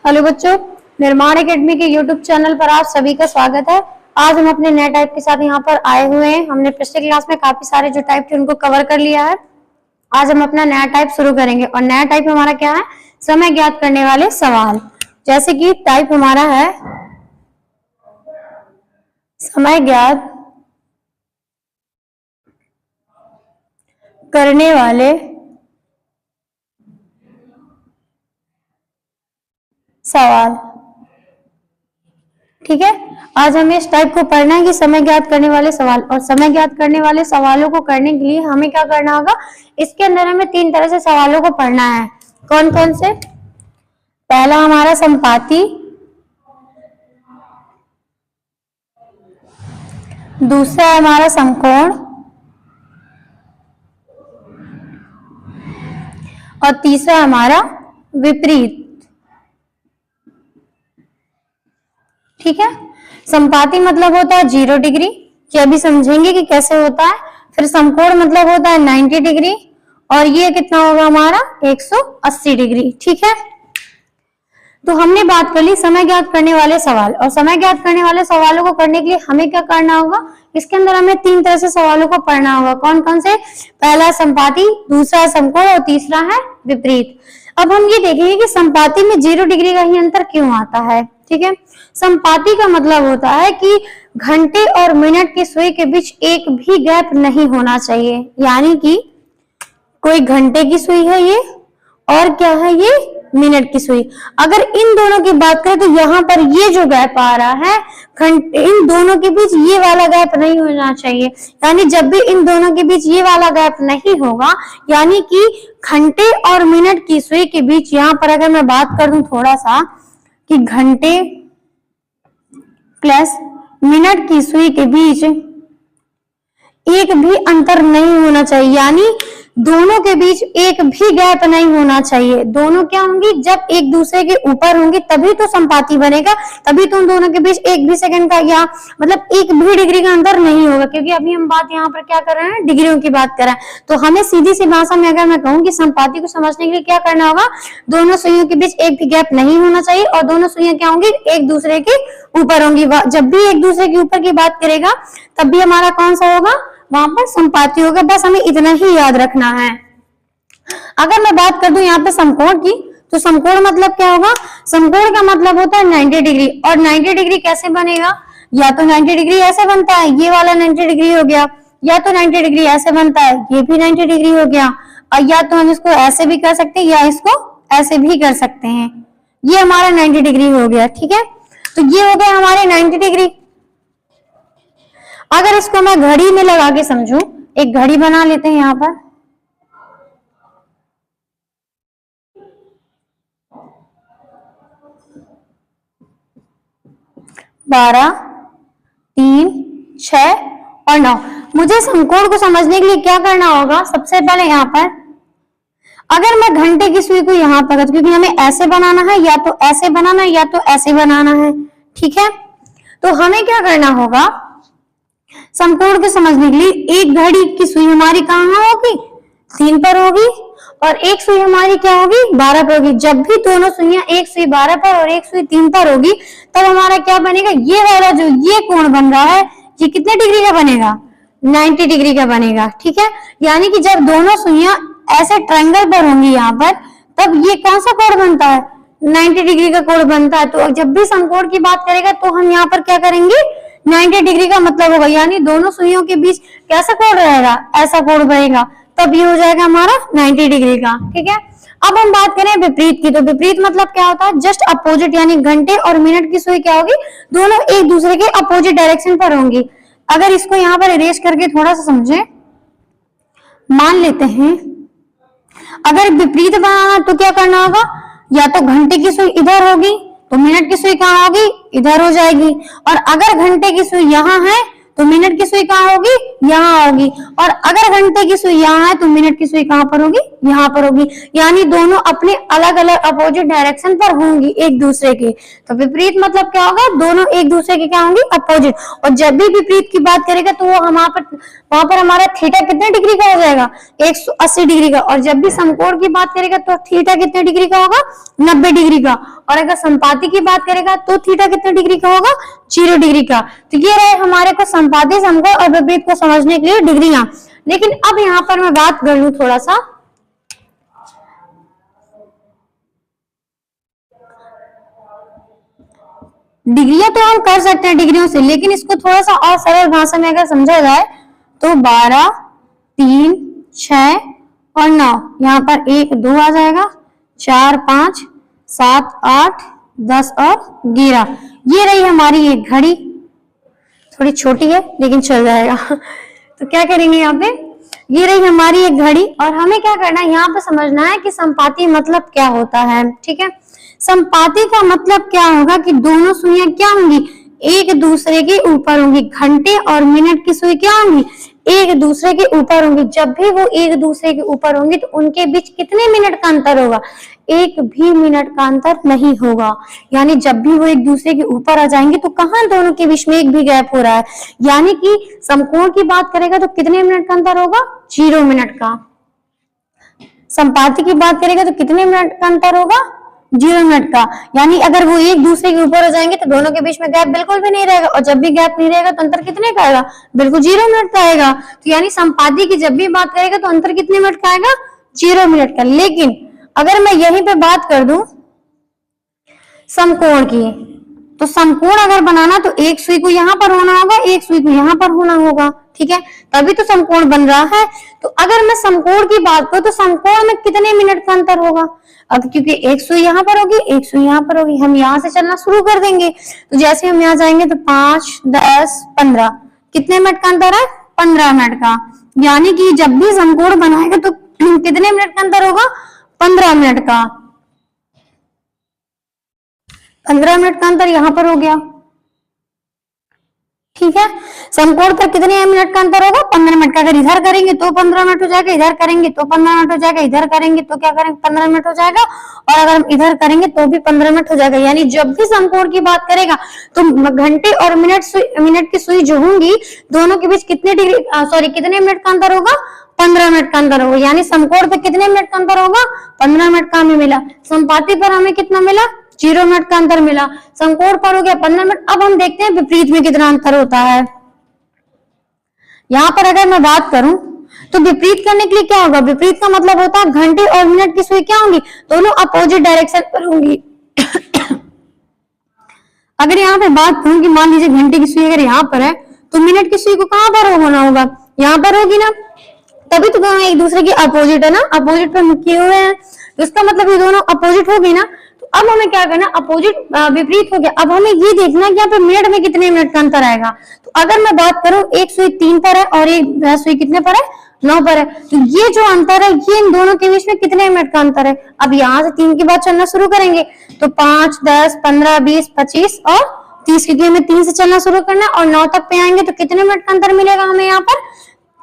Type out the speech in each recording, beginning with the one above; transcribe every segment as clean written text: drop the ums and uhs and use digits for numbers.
Hello बच्चों, निर्माण academy के यूट्यूब चैनल पर आप सभी का स्वागत है। आज हम अपने नए टाइप के साथ यहाँ पर आए हुए हैं। हमने पिछले क्लास में काफी सारे जो टाइप थे उनको कवर कर लिया है। आज हम अपना नया टाइप शुरू करेंगे और नया टाइप हमारा क्या है? समय ज्ञात करने वाले सवाल। जैसे कि टाइप हमारा है समय ज्ञात करने वाले सवाल। ठीक है, आज हमें इस टाइप को पढ़ना है कि समय ज्ञात करने वाले सवाल। और समय ज्ञात करने वाले सवालों को करने के लिए हमें क्या करना होगा? इसके अंदर हमें 3 तरह से सवालों को पढ़ना है। कौन कौन से? पहला हमारा संपाती, दूसरा है हमारा समकोण और तीसरा हमारा विपरीत। ठीक है, संपाती मतलब होता है 0 डिग्री, ये अभी समझेंगे कि कैसे होता है। फिर समकोण मतलब होता है 90 डिग्री और ये कितना होगा हमारा? 180 डिग्री। ठीक है, तो हमने बात कर ली समय ज्ञात करने वाले सवाल। और समय ज्ञात करने वाले सवालों को करने के लिए हमें क्या करना होगा? इसके अंदर हमें 3 तरह से सवालों को पढ़ना होगा। कौन कौन से? पहला संपाती, दूसरा समकोण और तीसरा है विपरीत। अब हम ये देखेंगे कि संपाती में 0 डिग्री का ही अंतर क्यों आता है। ठीक है, संपाती का मतलब होता है कि घंटे और मिनट की सुई के बीच एक भी गैप नहीं होना चाहिए। यानी कि कोई घंटे की सुई है ये और क्या है ये? मिनट की सुई। अगर इन दोनों की बात करें तो यहाँ पर ये जो गैप आ रहा है घंटे, इन दोनों के बीच ये वाला गैप नहीं होना चाहिए। यानी जब भी इन दोनों के बीच ये वाला गैप नहीं होगा, यानी कि घंटे और मिनट की सुई के बीच, यहाँ पर अगर मैं बात कर दूं थोड़ा सा कि घंटे प्लस मिनट की सुई के बीच एक भी अंतर नहीं होना चाहिए। यानी दोनों के बीच एक भी गैप नहीं होना चाहिए। दोनों क्या होंगी? जब एक दूसरे के ऊपर होंगी तभी तो संपाती बनेगा, तभी तो उन दोनों के बीच एक भी सेकंड का या मतलब एक भी डिग्री का अंतर नहीं होगा। क्योंकि अभी हम बात यहाँ पर क्या कर रहे हैं? डिग्रियों की बात कर रहे हैं। तो हमें सीधी सी भाषा में अगर मैं कहूँ कि संपाती को समझने के लिए क्या करना होगा? दोनों सुइयों के बीच एक भी गैप नहीं होना चाहिए और दोनों सुइयां क्या होंगी? एक दूसरे के ऊपर होंगी। जब भी एक दूसरे के ऊपर की बात करेगा तब भी हमारा कौन सा होगा? वहां पर संपाती होगा। बस हमें इतना ही याद रखना है। अगर मैं बात कर दूं यहाँ पे समकोण की, तो समकोण मतलब क्या होगा? समकोण का मतलब होता है 90 डिग्री। और 90 डिग्री कैसे बनेगा? या तो 90 डिग्री ऐसे बनता है, ये वाला 90 डिग्री हो गया, या तो 90 डिग्री ऐसे बनता है, ये भी 90 डिग्री हो गया, और या तो हम इसको ऐसे भी कर सकते हैं या इसको ऐसे भी कर सकते हैं। ये हमारा 90 डिग्री हो गया। ठीक है, तो ये हो गया हमारे 90 डिग्री। अगर इसको मैं घड़ी में लगा के समझूं, एक घड़ी बना लेते हैं यहाँ पर। बारह, 3, 6 और 9। मुझे समकोण को समझने के लिए क्या करना होगा? सबसे पहले यहाँ पर अगर मैं घंटे की सुई को यहाँ पर, क्योंकि हमें ऐसे बनाना है, या तो ऐसे बनाना है या तो ऐसे बनाना है। ठीक है, तो हमें क्या करना होगा? समकोण को समझने के लिए एक घड़ी की सुई हमारी कहाँ होगी? 3 पर होगी और एक सुई हमारी क्या होगी? 12 पर होगी। जब भी दोनों सुइयां, एक सुई 12 पर और एक सुई 3 पर होगी, तब हमारा क्या बनेगा? ये वाला जो ये कोण बन रहा है, ये कितने डिग्री का बनेगा? 90 डिग्री का बनेगा। ठीक है, यानी कि जब दोनों सुइयां ऐसे ट्रायंगल पर होंगी यहाँ पर, तब ये कौन सा कोण बनता है? 90 डिग्री का कोण बनता है। तो जब भी समकोण की बात करेगा तो हम यहाँ पर क्या करेंगे? 90 डिग्री का मतलब होगा, यानी दोनों सुइयों के बीच कैसा कोण रहेगा? ऐसा कोण बनेगा, तब ये हो जाएगा हमारा 90 डिग्री का। ठीक है, अब हम बात करें विपरीत की, तो विपरीत मतलब क्या होता है? Just opposite. यानी घंटे और मिनट की सुई क्या होगी? दोनों एक दूसरे के अपोजिट डायरेक्शन पर होंगी। अगर इसको यहाँ पर इरेज करके थोड़ा सा समझे, मान लेते हैं अगर विपरीत बनाना तो क्या करना होगा? या तो घंटे की सुई इधर होगी तो मिनट की सुई कहाँ होगी? इधर हो जाएगी। और अगर घंटे की सुई यहाँ है तो मिनट की सुई कहाँ होगी? यहाँ होगी, और अगर घंटे की सुई यहाँ है तो मिनट की सुई कहाँ पर होगी, यहाँ पर होगी। यानी दोनों अपने अलग अलग अपोजिट डायरेक्शन पर होंगी एक दूसरे के। तो विपरीत मतलब क्या होगा, दोनों एक दूसरे के क्या होंगी, अपोजिट। और जब भी विपरीत की बात करेगा तो वो वहां पर हमारा थीटा कितने डिग्री का हो जाएगा, 180 डिग्री का। और जब भी समकोण की बात करेगा तो थीटा कितने डिग्री का होगा, 90 डिग्री का। और अगर संपाती की बात करेगा तो थीटा कितने डिग्री का होगा, 0 डिग्री का। तो ये रहे हमारे को संपाती, समकोण और विपरीत को समझने के लिए डिग्रियां। लेकिन अब यहाँ पर मैं बात कर लूं थोड़ा सा, डिग्रियां तो हम कर सकते हैं डिग्रियों से, लेकिन इसको थोड़ा सा और सरल भाषा में अगर समझा जाए तो 12, 3, 6 और 9, यहाँ पर 1, 2 आ जाएगा, 4, 5, 7, 8, 10 और 11। ये रही हमारी एक घड़ी, थोड़ी छोटी है लेकिन चल जाएगा। तो क्या करेंगे यहाँ पे, ये रही हमारी एक घड़ी, और हमें क्या करना है यहाँ पे समझना है कि संपाती मतलब क्या होता है। ठीक है, संपाती का मतलब क्या होगा कि दोनों सुइयां क्या होंगी, एक दूसरे के ऊपर होंगी। घंटे और मिनट की सुई क्या होंगी, एक दूसरे के ऊपर होंगी। जब भी वो एक दूसरे के ऊपर होंगी तो उनके बीच कितने मिनट का अंतर होगा, एक भी मिनट का अंतर नहीं होगा। यानी जब भी वो एक दूसरे के ऊपर आ जाएंगे तो कहां दोनों के बीच में एक भी गैप हो रहा है। यानी कि समकोण की बात करेगा तो कितने मिनट का अंतर होगा, 0 मिनट का। संपाती की बात करेगा तो कितने मिनट का अंतर होगा, 0 मिनट का। यानी अगर वो एक दूसरे के ऊपर हो जाएंगे तो दोनों के बीच में गैप बिल्कुल भी नहीं रहेगा, और जब भी गैप नहीं रहेगा तो अंतर कितने का आएगा, बिल्कुल 0 मिनट का आएगा। तो यानी संपाती की जब भी बात करेगा तो अंतर कितने मिनट का आएगा, 0 मिनट का। लेकिन अगर मैं यहीं पे बात कर दूं समकोण की, तो समकोण अगर बनाना तो एक सुई को यहाँ पर होना होगा, एक सुई को यहाँ पर होना होगा। ठीक है, तभी तो समकोण बन रहा है। तो अगर मैं समकोण की बात करूं तो समकोण में कितने मिनट का अंतर होगा, अब क्योंकि एक सुई यहाँ पर होगी, एक सुई यहाँ पर होगी, हम यहाँ से चलना शुरू कर देंगे। तो जैसे हम यहाँ जाएंगे तो 5, 10, 15, कितने मिनट का अंतर है, 15 मिनट का। यानी कि जब भी समकोण बनाएगा तो कितने मिनट का अंतर होगा, 15 मिनट का। 15 मिनट का अंतर यहाँ पर हो गया। ठीक है, समकोण पर कितने मिनट का अंतर होगा, 15 मिनट का। अगर इधर करेंगे तो 15 मिनट हो जाएगा, इधर करेंगे तो 15 मिनट हो जाएगा, इधर करेंगे तो क्या करेंगे, 15 मिनट हो जाएगा, और अगर हम इधर करेंगे तो भी 15 मिनट हो जाएगा। यानी जब भी समकोण की बात करेगा तो घंटे और मिनट की सुई जो होंगी दोनों के बीच कितने कितने मिनट का अंतर होगा, 15 मिनट का अंतर होगा। यानी समकोण पे कितने मिनट का अंतर होगा, 15 मिनट का हमें मिला। संपाती पर हमें कितना मिला, 0 मिनट का अंतर मिला। समकोण पर हो गया 15 मिनट। अब हम देखते हैं विपरीत में कितना अंतर होता है। यहाँ पर अगर मैं बात करूं तो विपरीत करने के लिए क्या होगा, विपरीत का मतलब होता है घंटे और मिनट की सुई क्या होंगी, दोनों अपोजिट डायरेक्शन पर होंगी। अगर यहाँ पे बात करूं कि मान लीजिए घंटे की सुई अगर यहाँ पर है तो मिनट की सुई को कहां पर होना होगा, यहाँ पर होगी ना, तभी तो दोनों एक दूसरे के अपोजिट है ना, अपोजिट पर किए हुए हैं, तो इसका मतलब ये दोनों अपोजिट हो गई ना। तो अब हमें क्या करना, अपोजिट विपरीत हो गया। अब हमें ये देखना कि यहाँ पे मिनट में कितने मिनट का अंतर आएगा। तो अगर मैं बात करूं एक सुई 3 पर है और एक सुई कितने पर है, 9 पर है, तो ये जो अंतर है ये इन दोनों के बीच में कितने मिनट का अंतर है। अब यहाँ से 3 के बाद चलना शुरू करेंगे तो 5, 10, 15, 20, 25 और 30, क्योंकि हमें 3 से चलना शुरू करना है, और 9 तक पे आएंगे तो कितने मिनट का अंतर मिलेगा हमें यहाँ पर,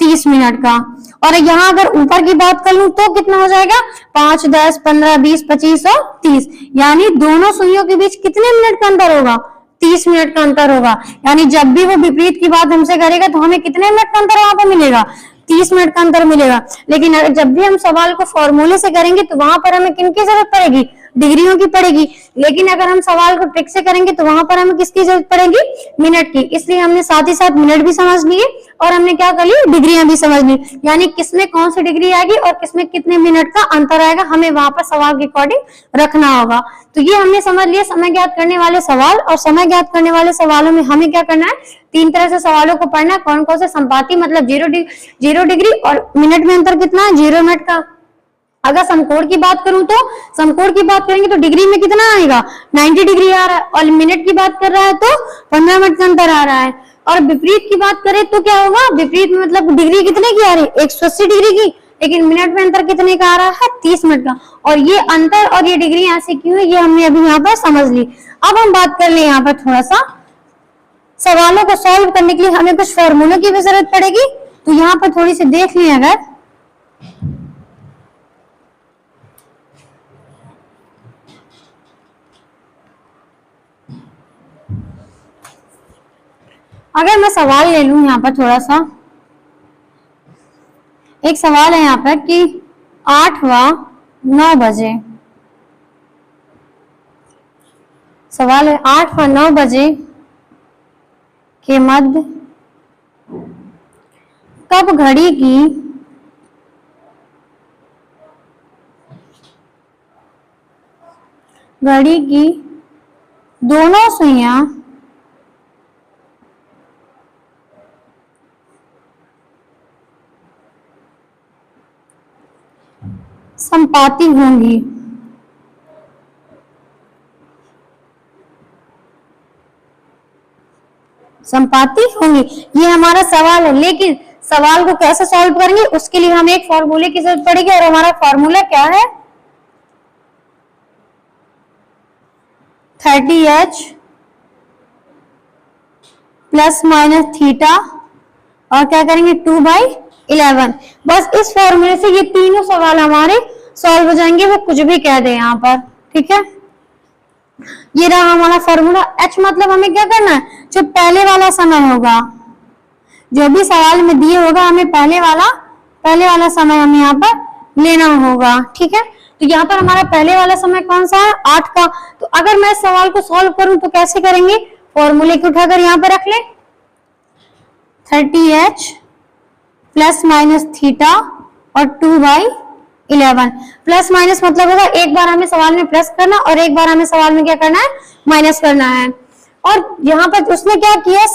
30 मिनट का। और यहाँ अगर ऊपर की बात कर लूं तो कितना हो जाएगा, 5, 10, 15, 20, 25 और 30। यानी दोनों सुइयों के बीच कितने मिनट का अंतर होगा, 30 मिनट का अंतर होगा। यानी जब भी वो विपरीत की बात हमसे करेगा तो हमें कितने मिनट का अंतर वहां पर मिलेगा, 30 मिनट का अंतर मिलेगा। लेकिन अगर जब भी हम सवाल को फॉर्मूले से करेंगे तो वहां पर हमें किनकी जरूरत पड़ेगी, डिग्रियों की पड़ेगी। लेकिन अगर हम सवाल को ट्रिक से करेंगे तो वहां पर हमें किसकी जरूरत पड़ेगी, मिनट की। इसलिए हमने साथ ही साथ मिनट भी समझ लिए और हमने क्या कर ली, डिग्रियां भी समझ ली। यानी किसमें कौन सी डिग्री आएगी और किसमें कितने मिनट का अंतर आएगा, हमें वहां पर सवाल के अकॉर्डिंग रखना होगा। तो ये हमने समझ लिया समय ज्ञात करने वाले सवाल। और समय ज्ञात करने वाले सवालों में हमें क्या करना है, 3 तरह से सवालों को पढ़ना है। कौन कौन से, संपाती मतलब 0 डिग्री, और मिनट में अंतर कितना है, 0 मिनट का। अगर समकोण की बात करूं तो समकोण की बात करेंगे तो डिग्री में कितना आएगा, 90 डिग्री आ रहा है, और मिनट की बात कर रहा है तो 15 मिनट का अंतर आ रहा है। और विपरीत की बात करें तो क्या होगा, विपरीत में मतलब डिग्री कितने की आ रही है, 180 डिग्री की, लेकिन मिनट में अंतर कितने का आ रहा है, 30 मिनट का। और ये अंतर और ये डिग्री यहाँ से क्यों है, ये हमने अभी यहाँ पर समझ ली। अब हम बात कर ले यहाँ पर थोड़ा सा सवालों को सॉल्व करने के लिए हमें कुछ फॉर्मूलों की भी जरूरत पड़ेगी तो यहाँ पर थोड़ी सी देख लें, अगर मैं सवाल ले लूं यहाँ पर थोड़ा सा, एक सवाल है यहाँ पर कि 8 व 9 बजे, सवाल है 8 व 9 बजे के मध्य कब घड़ी की दोनों सुइयां संपाती होंगी। संपाती होंगी, ये हमारा सवाल है। लेकिन सवाल को कैसे सॉल्व करेंगे उसके लिए हमें एक फॉर्मूले की जरूरत पड़ेगी, और हमारा फॉर्मूला क्या है, 30h प्लस माइनस थीटा, और क्या करेंगे 2/11। बस इस फॉर्मूले से ये तीनों सवाल हमारे सॉल्व हो जाएंगे, वो कुछ भी कह दे यहाँ पर। ठीक है, ये रहा हमारा फॉर्मूला। h मतलब हमें क्या करना है, जो पहले वाला समय होगा, जो भी सवाल में दिए होगा हमें पहले वाला समय हमें यहाँ पर लेना होगा। ठीक है, तो यहाँ पर हमारा पहले वाला समय कौन सा है, 8 का। तो अगर मैं इस सवाल को सॉल्व करूं तो कैसे करेंगे, फॉर्मूले को उठाकर यहाँ पर रख ले, 30h प्लस माइनस थीटा और 2/11। प्लस माइनस मतलब होगा एक बार हमें सवाल में प्लस करना और एक बार हमें सवाल में क्या करना है, माइनस करना है। और यहाँ पर उसने क्या किया,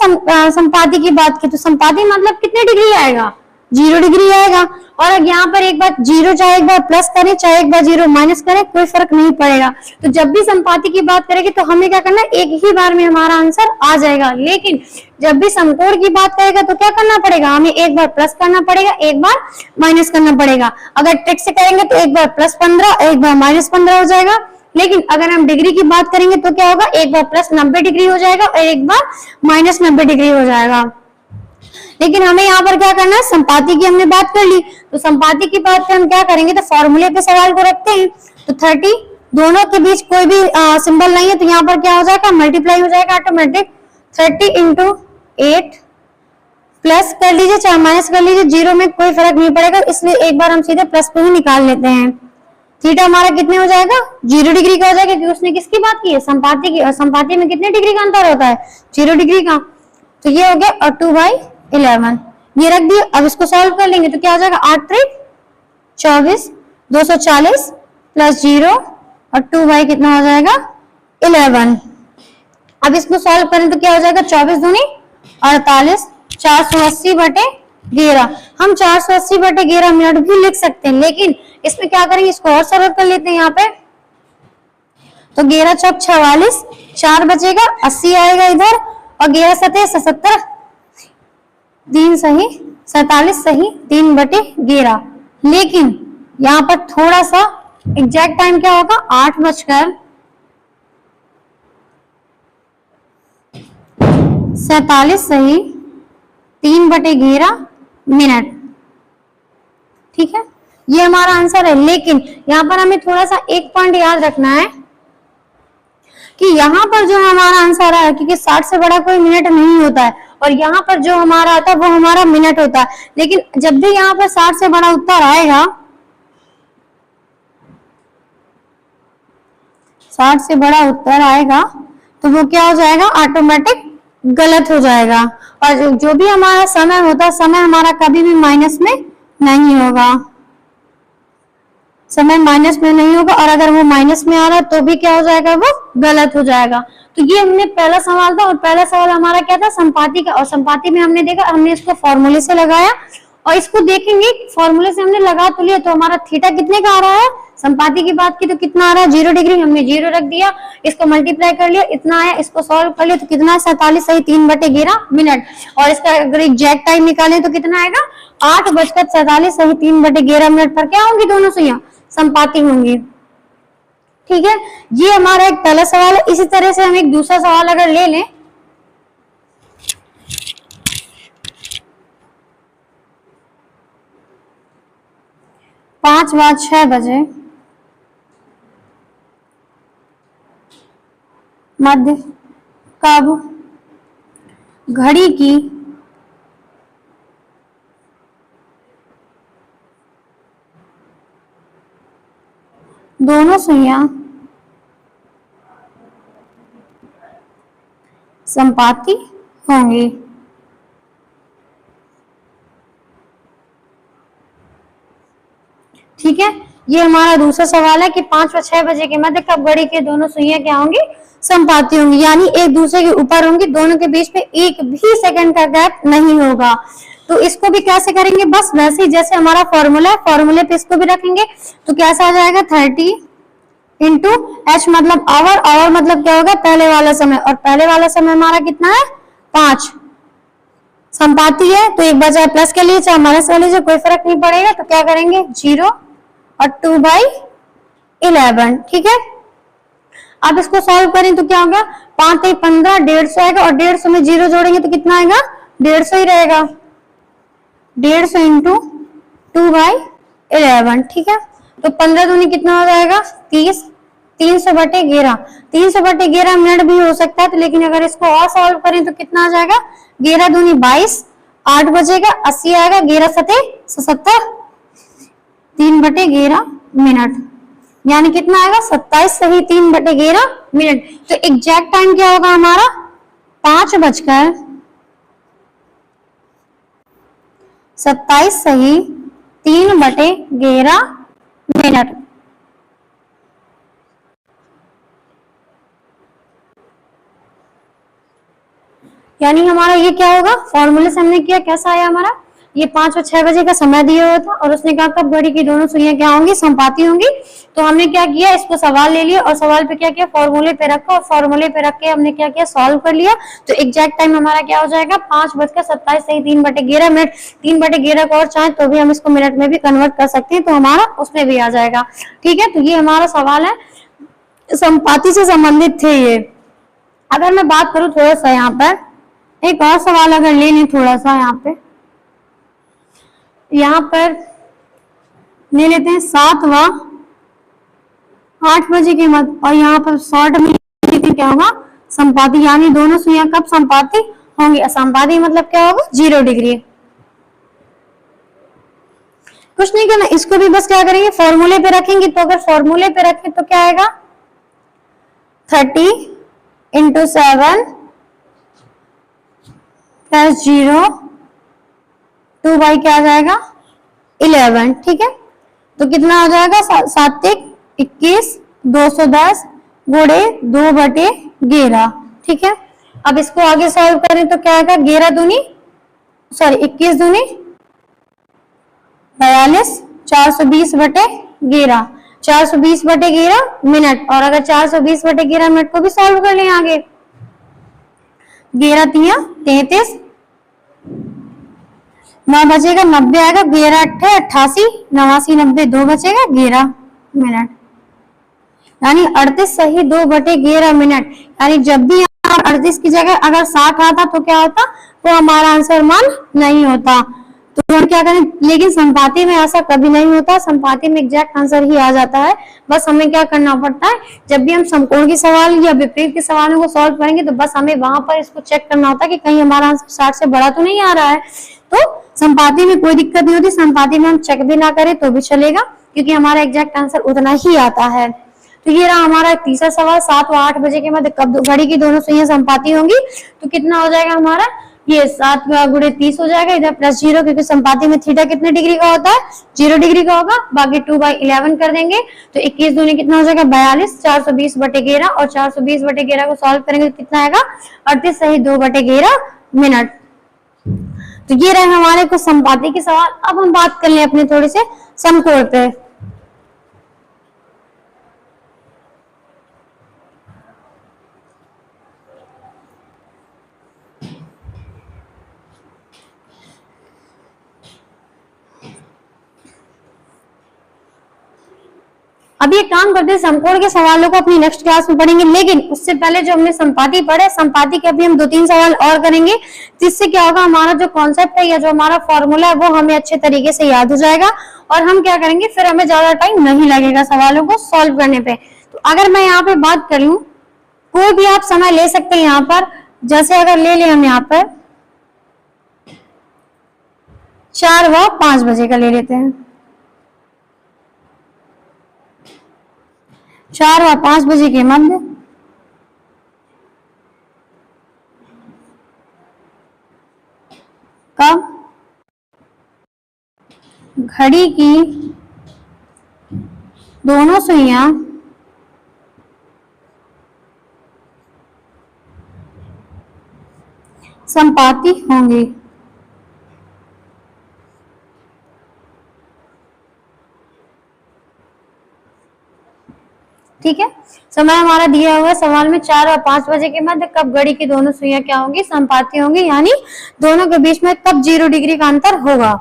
संपाती की बात की, तो संपाती मतलब कितने डिग्री आएगा, 0 डिग्री आएगा। और अगर यहाँ पर एक बार 0 चाहे एक बार प्लस करें चाहे एक बार 0 माइनस करें, कोई फर्क नहीं पड़ेगा। तो जब भी संपाती की बात करेंगे तो हमें क्या करना है, एक ही बार में हमारा आंसर आ जाएगा। लेकिन जब भी समकोण की बात करेगा तो क्या करना पड़ेगा, हमें एक बार प्लस करना पड़ेगा, एक बार माइनस करना पड़ेगा। अगर ट्रिक से करेंगे तो एक बार प्लस 15 एक बार माइनस 15 हो जाएगा। लेकिन अगर हम डिग्री की बात करेंगे तो क्या होगा, एक बार प्लस 90 डिग्री हो जाएगा और एक बार माइनस 90 डिग्री हो जाएगा। लेकिन हमें यहाँ पर क्या करना है, संपाती की हमने बात कर ली, तो संपाती की बात हम क्या करेंगे, तो फॉर्मूले पे सवाल को रखते हैं। तो 30 दोनों के बीच कोई भी सिंबल नहीं है, तो यहाँ पर क्या हो जाएगा, मल्टीप्लाई हो जाएगा ऑटोमेटिक। 30 इंटू 8 प्लस कर लीजिए चाहे माइनस कर लीजिए, 0 में कोई फर्क नहीं पड़ेगा, इसलिए एक बार हम सीधे प्लस पे ही निकाल लेते हैं। थीटा हमारा कितने हो जाएगा, 0 डिग्री का हो जाएगा, क्योंकि उसने किसकी बात की है, संपाती की। और संपाती में कितने डिग्री का अंतर होता है, 0 डिग्री का। तो ये हो गया, और 2/11 ये रख दिए। अब इसको सॉल्व कर लेंगे तो क्या हो जाएगा, 8 3 24 240 प्लस 0 और 2 कितना हो जाएगा 11। अब इसको सॉल्व करें तो क्या हो जाएगा, 24 दूनी 48, 480/11। हम 480/11 मिनट भी लिख सकते हैं, लेकिन इसमें क्या करेंगे, इसको और सरल कर लेते हैं यहाँ पे। तो 11 चौक 44, 4 बचेगा, 80 आएगा इधर, और 11 सतह 77, 3 सही 47 सही 3/11। लेकिन यहाँ पर थोड़ा सा एग्जैक्ट टाइम क्या होगा, 8:47 सही 3/11 मिनट। ठीक है, ये हमारा आंसर है। लेकिन यहाँ पर हमें थोड़ा सा एक पॉइंट याद रखना है कि यहाँ पर जो हमारा आंसर है, क्योंकि 60 से बड़ा कोई मिनट नहीं होता है, और यहाँ पर जो हमारा आता है वो हमारा मिनट होता है। लेकिन जब भी यहाँ पर 60 से बड़ा उत्तर आएगा, 60 से बड़ा उत्तर आएगा तो वो क्या हो जाएगा, ऑटोमेटिक गलत हो जाएगा। और जो भी हमारा समय होता है, समय हमारा कभी भी माइनस में नहीं होगा, समय माइनस में नहीं होगा। और अगर वो माइनस में आ रहा है तो भी क्या हो जाएगा, वो गलत हो जाएगा। तो ये हमने पहला सवाल था, और पहला सवाल हमारा क्या था, संपाती का। और संपाती में हमने देखा, हमने इसको फॉर्मूले से लगाया, और इसको देखेंगे फॉर्मूले से हमने लगा तो लिया, तो हमारा थीटा कितने का आ रहा है, संपाती की बात की तो कितना आ रहा है, 0 डिग्री, हमने 0 रख दिया, इसको मल्टीप्लाई कर लिया, इतना आया, इसको सॉल्व कर लिया तो कितना, 47 सही 3/11 मिनट। और इसका अगर एग्जैक्ट टाइम निकालें तो कितना आएगा, 8:47 सही 3/11 मिनट पर क्या होंगी, दोनों सुइयां संपाती होंगी। ठीक है, ये हमारा एक पहला सवाल है। इसी तरह से हम एक दूसरा सवाल अगर ले लें, 5 व 6 बजे मध्य कब घड़ी की दोनों सुइयां संपाती होंगी। ठीक है, ये हमारा दूसरा सवाल है कि 5 व 6 बजे के मध्य कब घड़ी के दोनों सुइयां क्या होंगी, संपाती होंगी, यानी एक दूसरे के ऊपर होंगी, दोनों के बीच में एक भी सेकंड का गैप नहीं होगा। तो इसको भी कैसे करेंगे, बस वैसे ही जैसे हमारा फॉर्मूला है, फॉर्मूले पे इसको भी रखेंगे। तो कैसा आ जाएगा 30 इंटू एच मतलब आवर, आवर मतलब क्या होगा पहले वाला समय, और पहले वाला समय हमारा कितना है 5, संपाती है तो एक बजाय प्लस के लिए चाहे माइनस के लिए कोई फर्क नहीं पड़ेगा। तो क्या करेंगे 0 और 2/11। ठीक है, अब इसको सॉल्व करें तो क्या होगा 5 3 15, 150 आएगा, और 150 में 0 जोड़ेंगे तो कितना आएगा 150 ही रहेगा, 150 इंटू 2/11। ठीक है, तो 15 दूनी कितना हो जाएगा 30, 300/11, 300/11 मिनट भी हो सकता है। तो लेकिन अगर इसको और सॉल्व करें तो कितना आ जाएगा 11 दूनी 22, 8 बजेगा 80 आएगा, 11 सते 77, 3/11 मिनट, यानी कितना आएगा 27 सही 3/11 मिनट। तो एग्जैक्ट टाइम क्या होगा हमारा 5:27 सही 3/11 मिनट। यानी हमारा ये क्या होगा, फॉर्मूले से हमने किया कैसा आया हमारा, ये 5 और 6 बजे का समय दिया हुआ था और उसने कहा कब घड़ी की दोनों सुइयां क्या होंगी, संपाती होंगी। तो हमने क्या किया, इसको सवाल ले लिया और सवाल पे क्या किया, फॉर्मूले पे रखा और फॉर्मूले पे रख के हमने क्या किया, सॉल्व कर लिया। तो एग्जैक्ट टाइम हमारा क्या हो जाएगा 5:27 सही 3/11 मिनट। 3/11 को और चाहे तो भी हम इसको मिनट में भी कन्वर्ट कर सकते हैं, तो हमारा उसमें भी आ जाएगा। ठीक है, तो ये हमारा सवाल है, संपाती से संबंधित थे ये। अगर मैं बात करूं थोड़ा सा यहाँ पर एक और सवाल अगर ले लें, थोड़ा सा यहाँ पर ले लेते हैं 7 व 8 बजे के मध्य, और यहाँ पर शॉर्ट में क्या होगा संपाती, यानी दोनों सुइयां कब संपाती होंगी। असंपाती मतलब क्या होगा 0 डिग्री। कुछ नहीं करना, इसको भी बस क्या करेंगे फॉर्मूले पे रखेंगे। तो अगर फॉर्मूले पे रखें तो क्या आएगा 30 इंटू 7 प्लस 0 2 बाई क्या आ जाएगा 11। ठीक है, तो कितना हो जाएगा 7 21, 210 गुणे 2/11। ठीक है, अब इसको आगे सॉल्व करें तो क्या आएगा 11 दूनी 21 दूनी 42, 420/11, 420/11 मिनट। और अगर 420/11 मिनट को भी सॉल्व कर लें आगे, 11 तिया 33, 9 बचेगा 90 आएगा, 11 8 88, 89 90 2 बचेगा 11 मिनट, यानी 38 सही 2/11 मिनट। यानी जब भी 38 की जगह अगर 60 आता तो क्या होता, तो हमारा आंसर मान नहीं होता। तो हम क्या करें, लेकिन संपाती में ऐसा कभी नहीं होता, संपाती में एग्जैक्ट आंसर ही आ जाता है। बस हमें क्या करना पड़ता है, जब भी हम समकोण के सवाल या विपरीत के सवालों को सॉल्व करेंगे तो बस हमें वहां पर इसको चेक करना होता है कि कहीं हमारा आंसर 60 से बड़ा तो नहीं आ रहा है। तो संपाती में कोई दिक्कत नहीं होती, संपाती में हम चेक भी ना करें तो भी चलेगा, क्योंकि हमारा एग्जैक्ट आंसर उतना ही आता है। तो ये रहा हमारा तीसरा सवाल, 7 व 8 बजे के मध्य कब घड़ी की दोनों सुइयां संपाती होंगी। तो कितना हो जाएगा हमारा, ये 7 गुणे 30 हो जाएगा, इधर प्लस 0 क्योंकि संपाती में थीटा कितने डिग्री का होता है 0 डिग्री का होगा, बाकी 2/11 कर देंगे। तो 21 दूनी कितना हो जाएगा 42, 420/11 और 420/11 को सॉल्व करेंगे तो कितना आएगा 38 सही 2/11 मिनट। तो ये रहे हमारे कुछ संपाती के सवाल। अब हम बात कर लें अपने थोड़े से समकोण पे। अभी एक काम करते हैं, समकोण के सवालों को अपनी नेक्स्ट क्लास में पढ़ेंगे, लेकिन उससे पहले जो हमने संपाति पढ़े, संपाति के अभी हम 2-3 सवाल और करेंगे, जिससे क्या होगा, हमारा जो कॉन्सेप्ट है या जो हमारा फॉर्मूला है वो हमें अच्छे तरीके से याद हो जाएगा और हम क्या करेंगे, फिर हमें ज्यादा टाइम नहीं लगेगा सवालों को सॉल्व करने पे। तो अगर मैं यहाँ पे बात कर लूं, कोई भी आप समय ले सकते हैं यहाँ पर, जैसे अगर ले लें हम यहाँ पर 4 व 5 बजे का ले लेते हैं, 4 व 5 बजे के मध्य कब घड़ी की दोनों सुइयां संपाती होंगी। ठीक है, समय हमारा दिया हुआ है सवाल में 4 और 5 बजे के मध्य कब घड़ी की दोनों सुइयां क्या होंगी, संपाती होंगी, यानी दोनों के बीच में कब 0 डिग्री का अंतर होगा।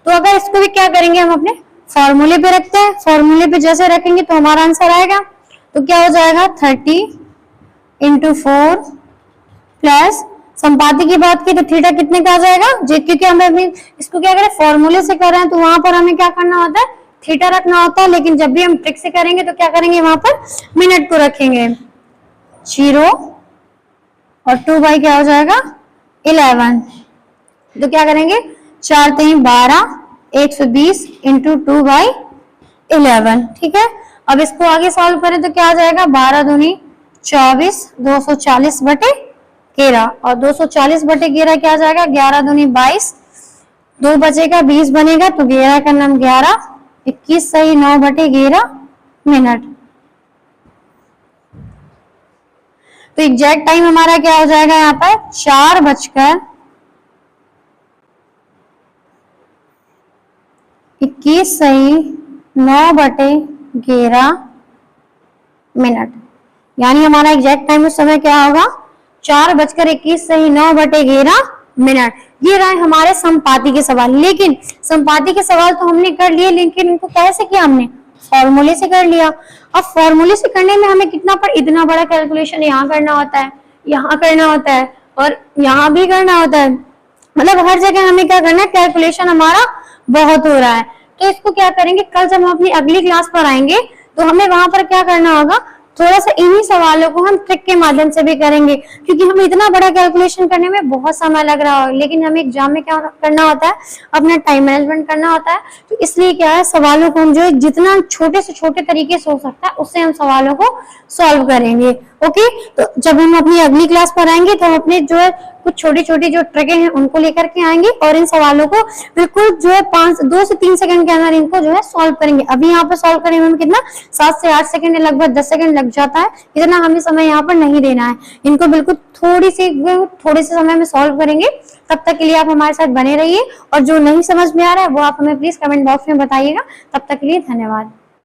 तो अगर इसको भी क्या करेंगे, हम अपने फॉर्मूले पे रखते हैं, फॉर्मूले पे जैसे रखेंगे तो हमारा आंसर आएगा, तो क्या हो जाएगा 30 × 4 प्लस संपाति की बात की तो थीटा कितने का आ जाएगा, क्योंकि हमें इसको क्या करें, फॉर्मूले से कर रहे हैं तो वहां पर हमें क्या करना होता है, थीटा रखना होता है, लेकिन जब भी हम ट्रिक से करेंगे तो क्या करेंगे, वहां पर मिनट को रखेंगे। 0 और 2 बाई क्या हो जाएगा 11, तो क्या करेंगे 4 3 12 120 × 2 बाई 11। ठीक है, अब इसको आगे सॉल्व करें तो क्या आ जाएगा, 12 दूनी 24 240 बटे 11 और 240 बटे 11 क्या आ जाएगा, 11 दूनी 22, 2 बचेगा 20 बनेगा, तो 11 का नाम 11, 21 सही 9 बटे 11 मिनट। तो एग्जैक्ट टाइम हमारा क्या हो जाएगा, यहाँ पर 4:21 सही 9 बटे 11 मिनट, यानी हमारा एग्जैक्ट टाइम उस समय क्या होगा, 4:21 सही 9 बटे 11 मिनट। ये रहे हमारे संपाति के सवाल। लेकिन संपाति के सवाल तो हमने कर लिए, लेकिन इनको कैसे किया, हमने फॉर्मूले से कर लिया। अब फॉर्मूले से करने में हमें कितना इतना बड़ा कैलकुलेशन यहाँ करना होता है, यहाँ करना होता है और यहाँ भी करना होता है, मतलब हर जगह हमें क्या करना है, कैलकुलेशन हमारा बहुत हो रहा है। तो इसको क्या करेंगे, कल जब हम अपनी अगली क्लास पर आएंगे तो हमें वहां पर क्या करना होगा, थोड़ा सा इन्हीं सवालों को हम ट्रिक के माध्यम से भी करेंगे, क्योंकि हमें इतना बड़ा कैलकुलेशन करने में बहुत समय लग रहा है, लेकिन हमें एग्जाम में क्या करना होता है, अपना टाइम मैनेजमेंट करना होता है। तो इसलिए क्या है, सवालों को हम जो है जितना छोटे से छोटे तरीके से हो सकता है उससे हम सवालों को सॉल्व करेंगे। ओके, तो जब हम अपनी अगली क्लास पर आएंगे तो हम अपने जो है कुछ छोटी छोटी जो ट्रिकें हैं उनको लेकर के आएंगे और इन सवालों को बिल्कुल जो है 2 से 3 सेकंड के अंदर इनको जो है सॉल्व करेंगे। अभी यहाँ पर सॉल्व करने में कितना 7 से 8 सेकंड, लगभग 10 सेकंड लग जाता है, इतना हमें समय यहाँ पर नहीं देना है। इनको बिल्कुल थोड़े से समय में सॉल्व करेंगे। तब तक के लिए आप हमारे साथ बने रहिए और जो नहीं समझ में आ रहा है वो आप हमें प्लीज कमेंट बॉक्स में बताइएगा। तब तक के लिए धन्यवाद।